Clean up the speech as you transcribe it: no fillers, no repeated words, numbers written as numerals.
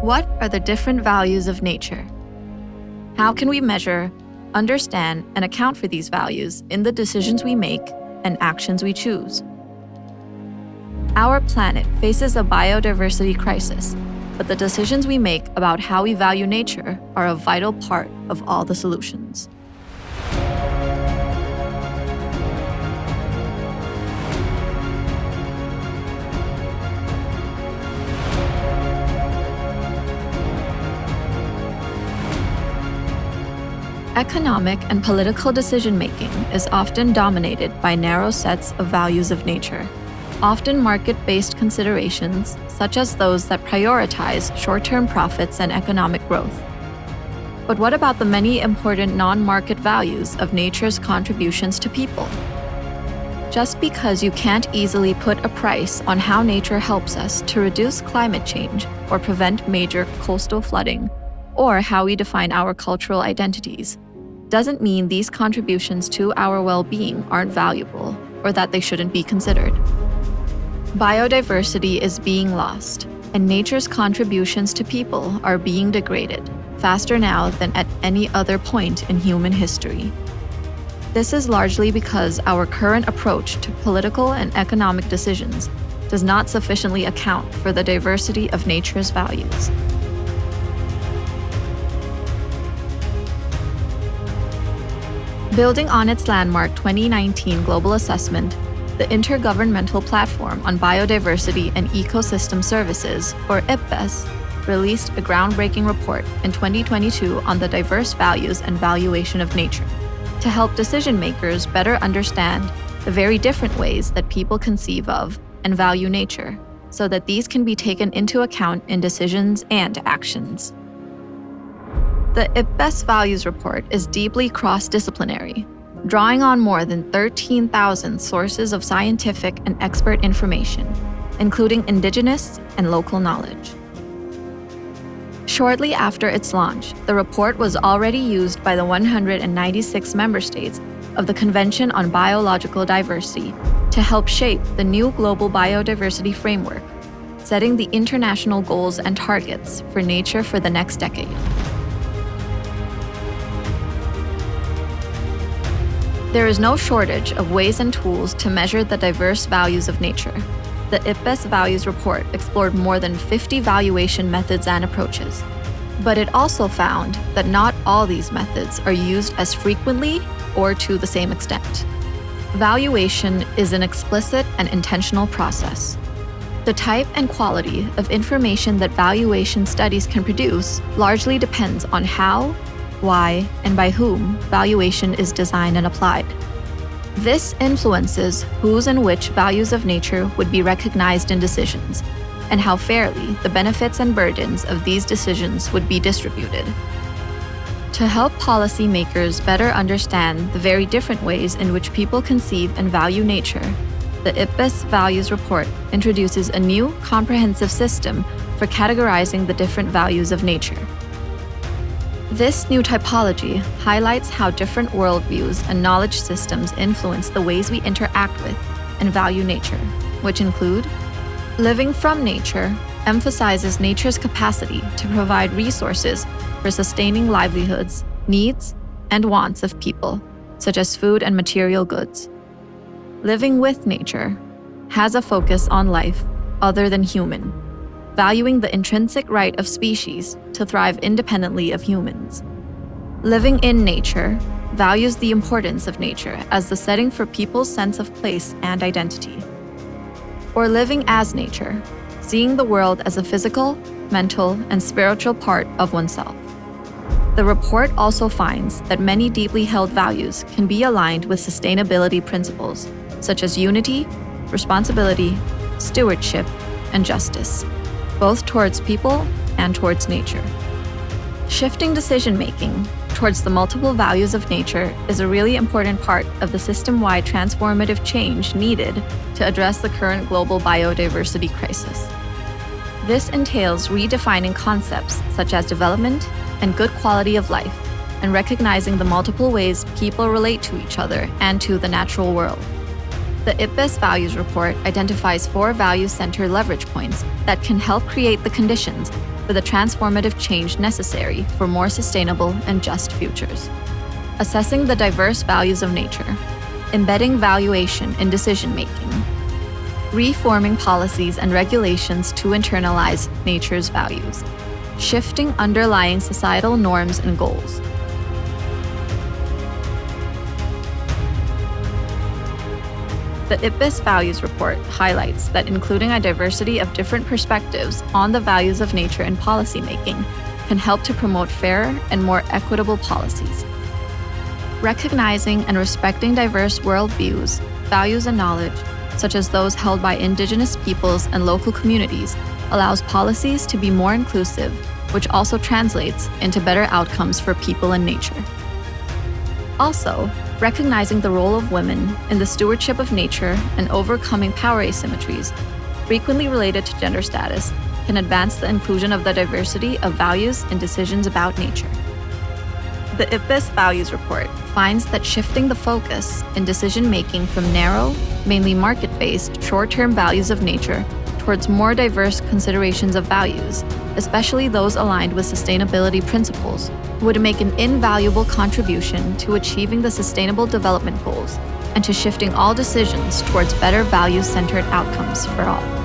What are the different values of nature? How can we measure, understand, and account for these values in the decisions we make and actions we choose? Our planet faces a biodiversity crisis, but the decisions we make about how we value nature are a vital part of all the solutions. Economic and political decision-making is often dominated by narrow sets of values of nature, often market-based considerations, such as those that prioritize short-term profits and economic growth. But what about the many important non-market values of nature's contributions to people? Just because you can't easily put a price on how nature helps us to reduce climate change or prevent major coastal flooding, or how we define our cultural identities, doesn't mean these contributions to our well-being aren't valuable or that they shouldn't be considered. Biodiversity is being lost, and nature's contributions to people are being degraded faster now than at any other point in human history. This is largely because our current approach to political and economic decisions does not sufficiently account for the diversity of nature's values. Building on its landmark 2019 global assessment, the Intergovernmental Platform on Biodiversity and Ecosystem Services, or IPBES, released a groundbreaking report in 2022 on the diverse values and valuation of nature, to help decision-makers better understand the very different ways that people conceive of and value nature, so that these can be taken into account in decisions and actions. The IPBES Values Report is deeply cross-disciplinary, drawing on more than 13,000 sources of scientific and expert information, including indigenous and local knowledge. Shortly after its launch, the report was already used by the 196 member states of the Convention on Biological Diversity to help shape the new global biodiversity framework, setting the international goals and targets for nature for the next decade. There is no shortage of ways and tools to measure the diverse values of nature. The IPBES Values Report explored more than 50 valuation methods and approaches. But it also found that not all these methods are used as frequently or to the same extent. Valuation is an explicit and intentional process. The type and quality of information that valuation studies can produce largely depends on how, why, and by whom valuation is designed and applied. This influences whose and which values of nature would be recognized in decisions, and how fairly the benefits and burdens of these decisions would be distributed. To help policymakers better understand the very different ways in which people conceive and value nature, the IPBES Values Report introduces a new, comprehensive system for categorizing the different values of nature. This new typology highlights how different worldviews and knowledge systems influence the ways we interact with and value nature, which include living from nature emphasizes nature's capacity to provide resources for sustaining livelihoods, needs, and wants of people, such as food and material goods. Living with nature has a focus on life other than human, valuing the intrinsic right of species to thrive independently of humans. Living in nature values the importance of nature as the setting for people's sense of place and identity. Or living as nature, seeing the world as a physical, mental, and spiritual part of oneself. The report also finds that many deeply held values can be aligned with sustainability principles, such as unity, responsibility, stewardship, and justice, both towards people and towards nature. Shifting decision-making towards the multiple values of nature is a really important part of the system-wide transformative change needed to address the current global biodiversity crisis. This entails redefining concepts such as development and good quality of life, and recognizing the multiple ways people relate to each other and to the natural world. The IPBES Values Report identifies 4 value-centered leverage points that can help create the conditions for the transformative change necessary for more sustainable and just futures. Assessing the diverse values of nature, embedding valuation in decision-making, reforming policies and regulations to internalize nature's values, shifting underlying societal norms and goals. The IPBES Values Report highlights that including a diversity of different perspectives on the values of nature in policymaking can help to promote fairer and more equitable policies. Recognizing and respecting diverse worldviews, values, and knowledge, such as those held by Indigenous peoples and local communities, allows policies to be more inclusive, which also translates into better outcomes for people and nature. Also, recognizing the role of women in the stewardship of nature and overcoming power asymmetries, frequently related to gender status, can advance the inclusion of the diversity of values and decisions about nature. The IPBES Values Report finds that shifting the focus in decision-making from narrow, mainly market-based, short-term values of nature towards more diverse considerations of values, especially those aligned with sustainability principles, would make an invaluable contribution to achieving the Sustainable Development Goals and to shifting all decisions towards better value-centered outcomes for all.